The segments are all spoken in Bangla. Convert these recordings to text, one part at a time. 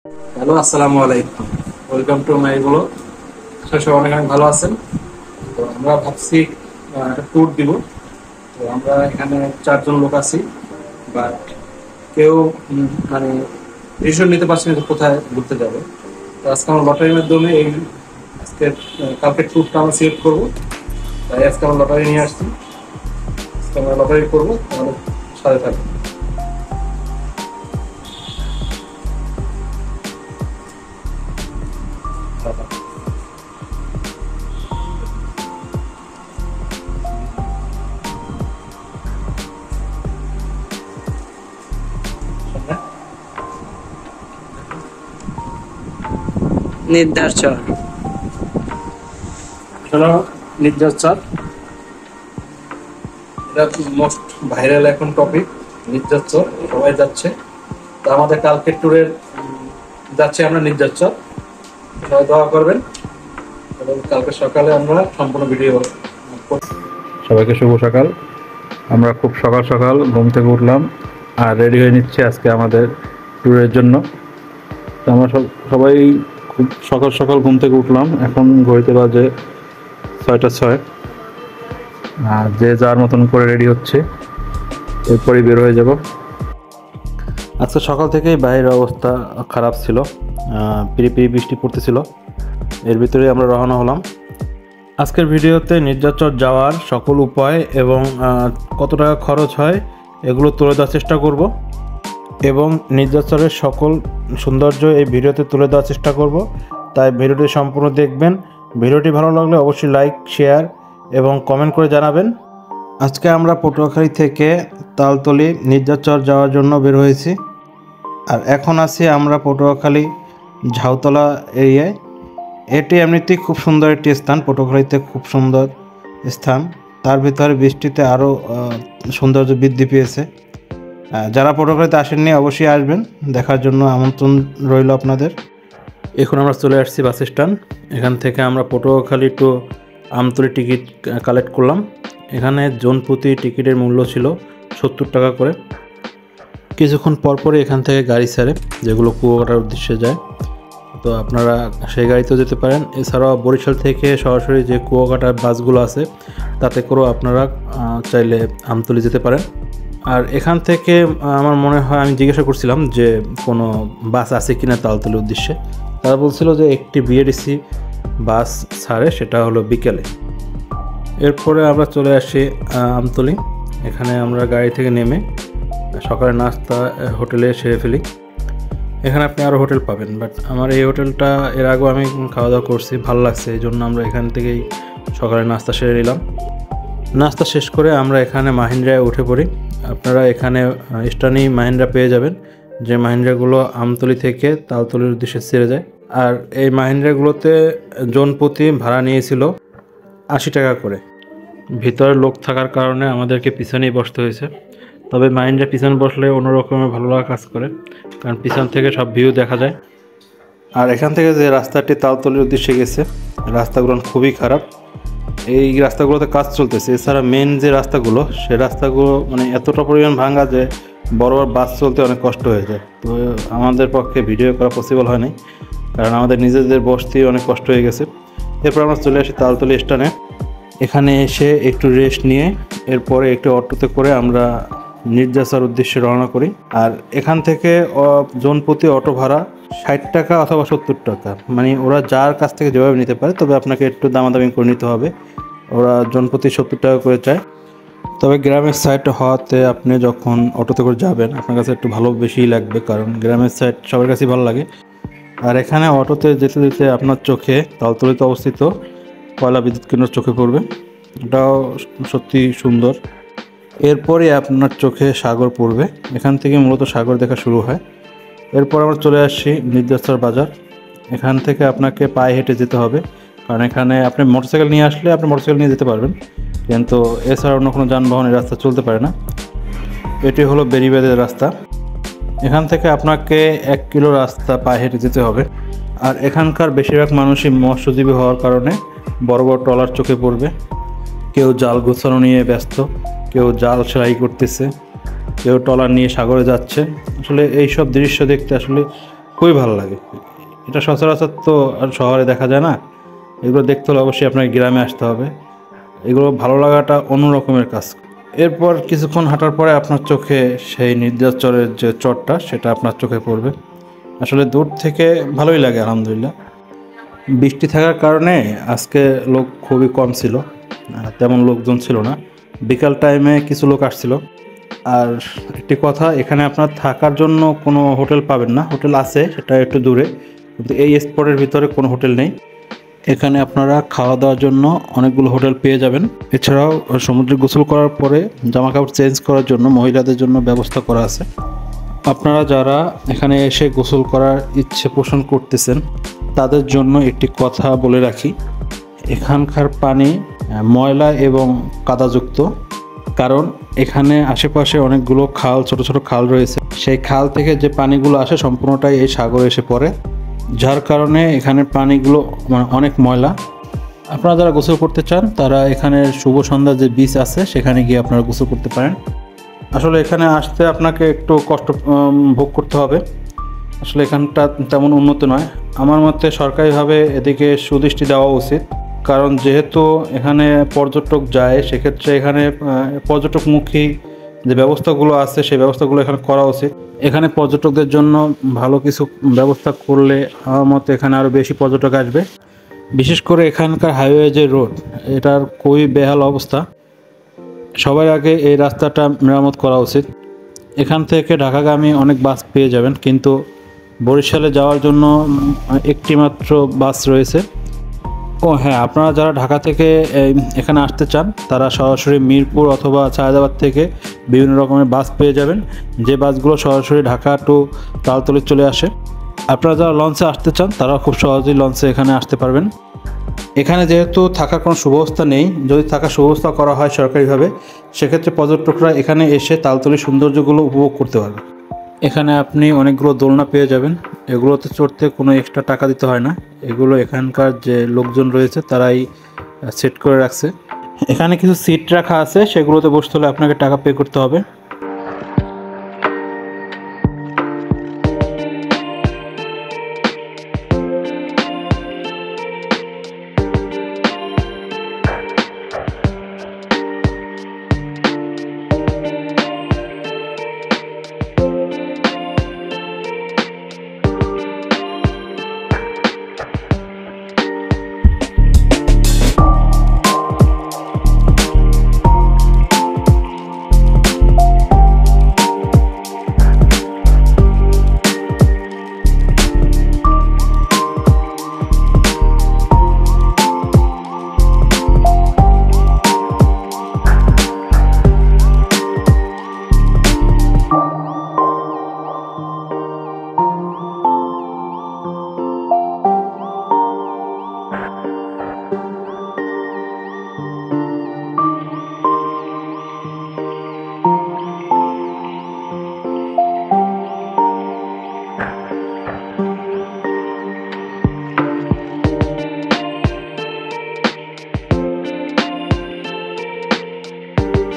হ্যালো, আসসালামু আলাইকুম। Welcome to my blog. সবাই অনেক অনেক ভালো আছেন। তো আমরা ভাবছি একটা ট্যুর দিব। তো আমরা এখানে 4 জন লোক আছি, বাট কেউ মানে ডিসিশন নিতে পারছি না যে কোথায় ঘুরতে যাবে। তো আজকে আমরা লটারির মাধ্যমে আজকে কালকে ট্যুরটা আমরা সিলেক্ট করবো। তাই আজকে আমরা লটারি নিয়ে আসছি। আজকে আমরা লটারি করবো, আমাদের সাথে থাকবো। নির্ধারচর। নির্যাস, এটা মোস্ট ভাইরাল এখন টপিক। নির্যাতন সবাই যাচ্ছে। তো আমাদের কালকের ট্যুরের যাচ্ছে আমরা নির্যাতন। সবাই দোয়া করবেন এবং কালকে সকালে আমরা সম্পূর্ণ ভিডিও। সবাইকে শুভ সকাল। আমরা খুব সকাল সকাল ঘুম থেকে উঠলাম আর রেডি হয়ে নিচ্ছি আজকে আমাদের ট্যুরের জন্য। তো আমরা সবাই খুব সকাল সকাল ঘুম থেকে উঠলাম। এখন ঘড়িতে বাজে 6টা 6। আর যে যার মতন করে রেডি হচ্ছে, এরপরই বের হয়ে যাব। আজকে সকাল থেকেই বাইরের অবস্থা খারাপ ছিল, পিড়ি বৃষ্টি পড়তেছিল। এর ভিতরে আমরা রওনা হলাম। আজকের ভিডিওতে নির্যাচর যাওয়ার সকল উপায় এবং কত টাকা খরচ হয় এগুলো তুলে দেওয়ার চেষ্টা করব, এবং নির্যাচরের সকল সৌন্দর্য এই ভিডিওতে তুলে দেওয়ার চেষ্টা করব। তাই ভিডিওটি সম্পূর্ণ দেখবেন। ভিডিওটি ভালো লাগলে অবশ্যই লাইক, শেয়ার এবং কমেন্ট করে জানাবেন। আজকে আমরা পটুয়াখালী থেকে তালতলি নির্যাচর যাওয়ার জন্য বের হয়েছি। আর এখন আছি আমরা পটুয়াখালী ঝাউতলা এরিয়ায়। এটি এমনিতেই খুব সুন্দর একটি স্থান, পটুয়াখালীতে খুব সুন্দর স্থান। তার ভিতরে বৃষ্টিতে আরও সৌন্দর্য বৃদ্ধি পেয়েছে। যারা পটুয়াখালীতে আসেননি অবশ্যই আসবেন, দেখার জন্য আমন্ত্রণ রইল আপনাদের। এখন আমরা চলে আসছি বাস স্ট্যান্ড। এখান থেকে আমরা Patuakhali to Amtali ticket collect করলাম। এখানে জন প্রতি টিকিটের মূল্য ছিল 70 টাকা করে। কিছুক্ষণ পরপরই এখান থেকে গাড়ি ছাড়ে, যেগুলো কুয়াকাটার উদ্দেশ্যে যায়। তো আপনারা সেই গাড়িতেও যেতে পারেন। এছাড়াও বরিশাল থেকে সরাসরি যে কুয়াকাটার বাসগুলো আছে তাতে করেও আপনারা চাইলে আমতলী যেতে পারেন। আর এখান থেকে আমার মনে হয়, আমি জিজ্ঞাসা করছিলাম যে কোনো বাস আছে কিনা তালতলির উদ্দেশ্যে। তারা বলছিল যে একটি বিএডিসি বাস ছাড়ে, সেটা হলো বিকেলে। এরপরে আমরা চলে আসি আমতলী। এখানে আমরা গাড়ি থেকে নেমে সকালে নাস্তা হোটেলে সেরে ফেলি। এখানে আপনি আরও হোটেল পাবেন, বাট আমার এই হোটেলটা এর আগেও আমি খাওয়া দাওয়া করছি, ভালো লাগছে। এই জন্য আমরা এখান থেকেই সকালে নাস্তা সেরে নিলাম। নাস্তা শেষ করে আমরা এখানে মাহিন্দ্রায় উঠে পড়ি। আপনারা এখানে স্টানি মাহিন্দ্রা পেয়ে যাবেন, যে মাহিন্দ্রাগুলো আমতলী থেকে তালতলির উদ্দেশ্যে ছেড়ে যায়। আর এই মাহিন্দ্রাগুলোতে জনপ্রতি ভাড়া নিয়েছিল 80 টাকা করে। ভিতরে লোক থাকার কারণে আমাদেরকে পিছনেই বসতে হয়েছে। তবে মাহিন্দ্রা পিছনে বসলে অন্যরকমের ভালো লাগা কাজ করে, কারণ পিছন থেকে সব ভিউ দেখা যায়। আর এখান থেকে যে রাস্তাটি তালতলির উদ্দেশ্যে গেছে, রাস্তাগুলো খুবই খারাপ। এই রাস্তাগুলোতে কাজ চলতেছে। এছাড়া মেন যে রাস্তাগুলো, সেই রাস্তাগুলো মানে এতটা পরিমাণ ভাঙা যে বড় বড় বাস চলতে অনেক কষ্ট হয়ে যায়। তো আমাদের পক্ষে ভিডিও করা পসিবল হয় নাই, কারণ আমাদের নিজেদের বসতেই অনেক কষ্ট হয়ে গেছে। এরপর আমরা চলে আসি তালতলি স্ট্যান্ডে। এখানে এসে একটু রেস্ট নিয়ে এরপরে একটু অটোতে করে আমরা নির্যাসার উদ্দেশ্যে রওনা করি। আর এখান থেকে জনপ্রতি অটো ভাড়া 60 টাকা অথবা 70 টাকা, মানে ওরা যার কাছ থেকে যেভাবে নিতে পারে, তবে আপনাকে একটু দামাদামি করে নিতে হবে। ওরা জনপ্রতি 70 টাকা করে চায়। তবে গ্রামের সাইড হওয়াতে আপনি যখন অটোতে করে যাবেন আপনার কাছে একটু ভালো বেশিই লাগবে, কারণ গ্রামের সাইড সবার কাছেই ভালো লাগে। আর এখানে অটোতে যেতে যেতে আপনার চোখে তালতলিতে অবস্থিত কয়লা বিদ্যুৎ কেন্দ্র চোখে পড়বে। এটাও সত্যি সুন্দর। এরপরে আপনার চোখে সাগর পড়বে। এখান থেকে মূলত সাগর দেখা শুরু হয়। এরপর আমরা চলে আসছি নির্যাসর বাজার। এখান থেকে আপনাকে পায়ে হেঁটে যেতে হবে, কারণ এখানে আপনি মোটরসাইকেল নিয়ে আসলে আপনি মোটরসাইকেল নিয়ে যেতে পারবেন, কিন্তু এছাড়া অন্য কোনো যানবাহন এই রাস্তা চলতে পারে না। এটি হলো বেরিবাদের রাস্তা। এখান থেকে আপনাকে 1 কিলো রাস্তা পায়ে হেঁটে যেতে হবে। আর এখানকার বেশিরভাগ মানুষই মৎস্যজীবী হওয়ার কারণে বড় বড় ট্রলার চোখে পড়বে। কেউ জাল গোছানো নিয়ে ব্যস্ত, কেউ জাল সেলাই করতেছে, কেউ ট্রলার নিয়ে সাগরে যাচ্ছে। আসলে এই সব দৃশ্য দেখতে আসলে খুবই ভালো লাগে। এটা সচরাচর তো আর শহরে দেখা যায় না। এগুলো দেখতে হলে অবশ্যই আপনাকে গ্রামে আসতে হবে। এগুলো ভালো লাগাটা অন্য রকমের কাজ। এরপর কিছুক্ষণ হাঁটার পরে আপনার চোখে সেই নির্যাচরের যে চরটা সেটা আপনার চোখে পড়বে। আসলে দূর থেকে ভালোই লাগে আলহামদুলিল্লাহ। বৃষ্টি থাকার কারণে আজকে লোক খুবই কম ছিল, তেমন লোকজন ছিল না। বিকাল টাইমে কিছু লোক আসছিল। আর একটি কথা, এখানে আপনার থাকার জন্য কোনো হোটেল পাবেন না। হোটেল আছে, সেটা একটু দূরে, কিন্তু এই স্পটের ভিতরে কোনো হোটেল নেই। এখানে আপনারা খাওয়া দাওয়ার জন্য অনেকগুলো হোটেল পেয়ে যাবেন। এছাড়াও সমুদ্রে গোসল করার পরে জামাকাপড় চেঞ্জ করার জন্য মহিলাদের জন্য ব্যবস্থা করা আছে। আপনারা যারা এখানে এসে গোসল করার ইচ্ছে পোষণ করতেছেন তাদের জন্য একটি কথা বলে রাখি, এখানকার পানি ময়লা এবং কাদাযুক্ত। কারণ এখানে আশেপাশে অনেকগুলো খাল, ছোট ছোট খাল রয়েছে। সেই খাল থেকে যে পানিগুলো আসে সম্পূর্ণটাই এই সাগরে এসে পড়ে, যার কারণে এখানের পানিগুলো অনেক ময়লা। আপনারা যারা গোসল করতে চান তারা এখানে শুভ সন্ধ্যা যে বিচ আছে সেখানে গিয়ে আপনারা গোসল করতে পারেন। আসলে এখানে আসতে আপনাকে একটু কষ্ট ভোগ করতে হবে। আসলে এখানটা তেমন উন্নত নয়। আমার মতে সরকারিভাবে এদিকে সুদৃষ্টি দেওয়া উচিত। কারণ যেহেতু এখানে পর্যটক যায়, সেক্ষেত্রে এখানে পর্যটকমুখী যে ব্যবস্থাগুলো আছে সেই ব্যবস্থাগুলো এখানে করা উচিত। এখানে পর্যটকদের জন্য ভালো কিছু ব্যবস্থা করলে আমার মতে এখানে আরও বেশি পর্যটক আসবে। বিশেষ করে এখানকার হাইওয়ে যে রোড, এটার খুবই বেহাল অবস্থা। সবার আগে এই রাস্তাটা মেরামত করা উচিত। এখান থেকে ঢাকাগামী অনেক বাস পেয়ে যাবেন, কিন্তু বরিশালে যাওয়ার জন্য একটি মাত্র বাস রয়েছে। ও হ্যাঁ, আপনারা যারা ঢাকা থেকে এখানে আসতে চান তারা সরাসরি মিরপুর অথবা সায়দাবাদ থেকে বিভিন্ন রকমের বাস পেয়ে যাবেন, যে বাসগুলো সরাসরি ঢাকা টু তালতলি চলে আসে। আপনারা যারা লঞ্চে আসতে চান তারা খুব সহজেই লঞ্চে এখানে আসতে পারবেন। এখানে যেহেতু থাকার কোনো সুব্যবস্থা নেই, যদি থাকার সুব্যবস্থা করা হয় সরকারিভাবে, সেক্ষেত্রে পর্যটকরা এখানে এসে তালতলির সৌন্দর্যগুলো উপভোগ করতে পারবে। এখানে আপনি অনেকগুলো দোলনা পেয়ে যাবেন। এগুলোতে চড়তে কোনো এক্সট্রা টাকা দিতে হয় না। এগুলো এখানকার যে লোকজন রয়েছে তারাই সেট করে রাখছে। এখানে কিছু সিট রাখা আছে, সেগুলোতে বসতে হলে আপনাকে টাকা পে করতে হবে।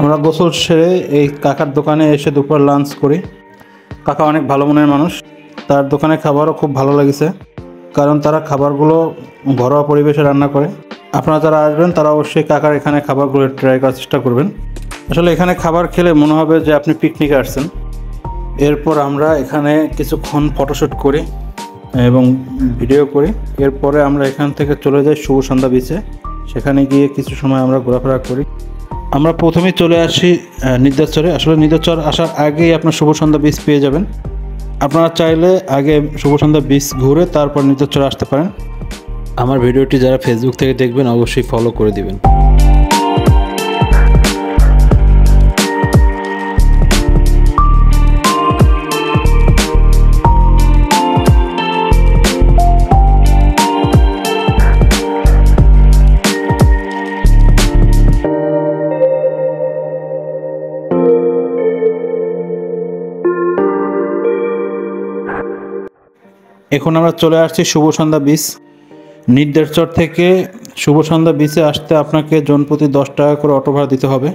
আমরা গোসল সেরে এই কাকার দোকানে এসে দুপুর লাঞ্চ করি। কাকা অনেক ভালো মনের মানুষ। তার দোকানে খাবারও খুব ভালো লেগেছে, কারণ তারা খাবারগুলো ঘরোয়া পরিবেশে রান্না করে। আপনারা যারা আসবেন তারা অবশ্যই কাকার এখানে খাবারগুলো ট্রাই করার চেষ্টা করবেন। আসলে এখানে খাবার খেলে মনে হবে যে আপনি পিকনিকে আসছেন। এরপর আমরা এখানে কিছুক্ষণ ফটোশ্যুট করি এবং ভিডিও করি। এরপরে আমরা এখান থেকে চলে যাই শুভ সন্ধ্যা বিচে। সেখানে গিয়ে কিছু সময় আমরা ঘোরাফেরা করি। আমরা প্রথমেই চলে আসি নিদ্রাচরে। আসলে নিদ্রাচর আসার আগেই আপনার শুভ সন্ধ্যা বিচ পেয়ে যাবেন। আপনারা চাইলে আগে শুভ সন্ধ্যা বিচ ঘুরে তারপর নিদ্রাচরে আসতে পারেন। আমার ভিডিওটি যারা ফেসবুক থেকে দেখবেন অবশ্যই ফলো করে দিবেন। এখন আমরা চলে আসছি শুভ সন্ধ্যা বিচ। নির্দেশচর থেকে শুভ সন্ধ্যা বিচে আসতে আপনাকে জনপ্রতি 10 টাকা করে অটো ভাড়া দিতে হবে।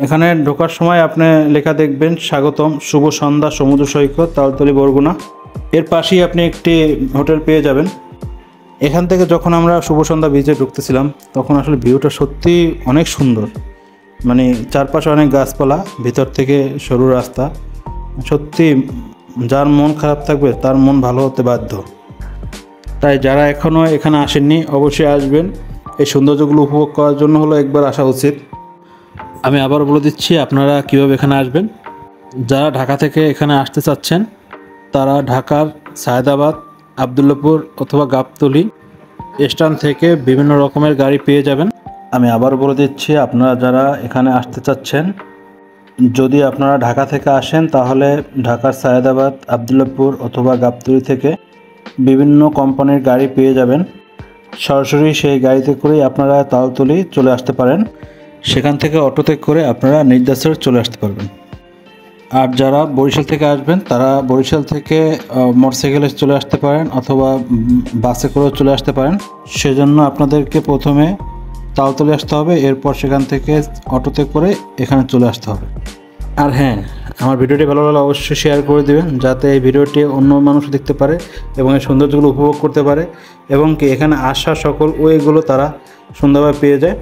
এখানে ঢোকার সময় আপনি লেখা দেখবেন স্বাগতম শুভ সন্ধ্যা সমুদ্র সৈকত তালতলি বরগুনা। এর পাশেই আপনি একটি হোটেল পেয়ে যাবেন। এখান থেকে যখন আমরা শুভ সন্ধ্যা বিচে ঢুকতেছিলাম তখন আসলে ভিউটা সত্যি অনেক সুন্দর, মানে চারপাশে অনেক গাছপালা, ভিতর থেকে সরু রাস্তা। সত্যি যার মন খারাপ থাকবে তার মন ভালো হতে বাধ্য। তাই যারা এখনও এখানে আসেননি অবশ্যই আসবেন। এই সৌন্দর্যগুলো উপভোগ করার জন্য হলো একবার আসা উচিত। আমি আবার বলে দিচ্ছি আপনারা কীভাবে এখানে আসবেন। যারা ঢাকা থেকে এখানে আসতে চাচ্ছেন তারা ঢাকার সায়দাবাদ, আবদুল্লাপুর অথবা গাবতলী স্ট্যান্ড থেকে বিভিন্ন রকমের গাড়ি পেয়ে যাবেন। আমি আবার বলে দিচ্ছি, আপনারা যারা এখানে আসতে চাচ্ছেন, যদি আপনারা ঢাকা থেকে আসেন তাহলে ঢাকার সায়দাবাদ, আবদুল্লাপুর অথবা গাবতলী থেকে বিভিন্ন কোম্পানির গাড়ি পেয়ে যাবেন। সরাসরি সেই গাড়িতে করেই আপনারা তালতলী চলে আসতে পারেন। সেখান থেকে অটোতে করে আপনারা নির্যাসর চলে আসতে পারবেন। আর যারা বরিশাল থেকে আসবেন তারা বরিশাল থেকে মোটরসাইকেলে চলে আসতে পারেন অথবা বাসে করেও চলে আসতে পারেন। সেজন্য আপনাদেরকে প্রথমে তালতলী আসতে হবে, এরপর সেখান থেকে অটোতে করে এখানে চলে আসতে হবে। আর হ্যাঁ, আমার ভিডিওটি ভালো লাগলে অবশ্যই শেয়ার করে দেবেন, যাতে এই ভিডিওটি অন্য মানুষ দেখতে পারে এবং এই সৌন্দর্যগুলো উপভোগ করতে পারে এবং কি এখানে আসা সকল ওয়েগুলো তারা সুন্দরভাবে পেয়ে যায়।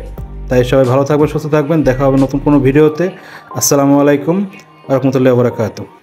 তাই সবাই ভালো থাকবেন, সুস্থ থাকবেন। দেখা হবে নতুন কোনো ভিডিওতে। আসসালামু আলাইকুম ওয়া রাহমাতুল্লাহি ওয়া বারাকাতুহু।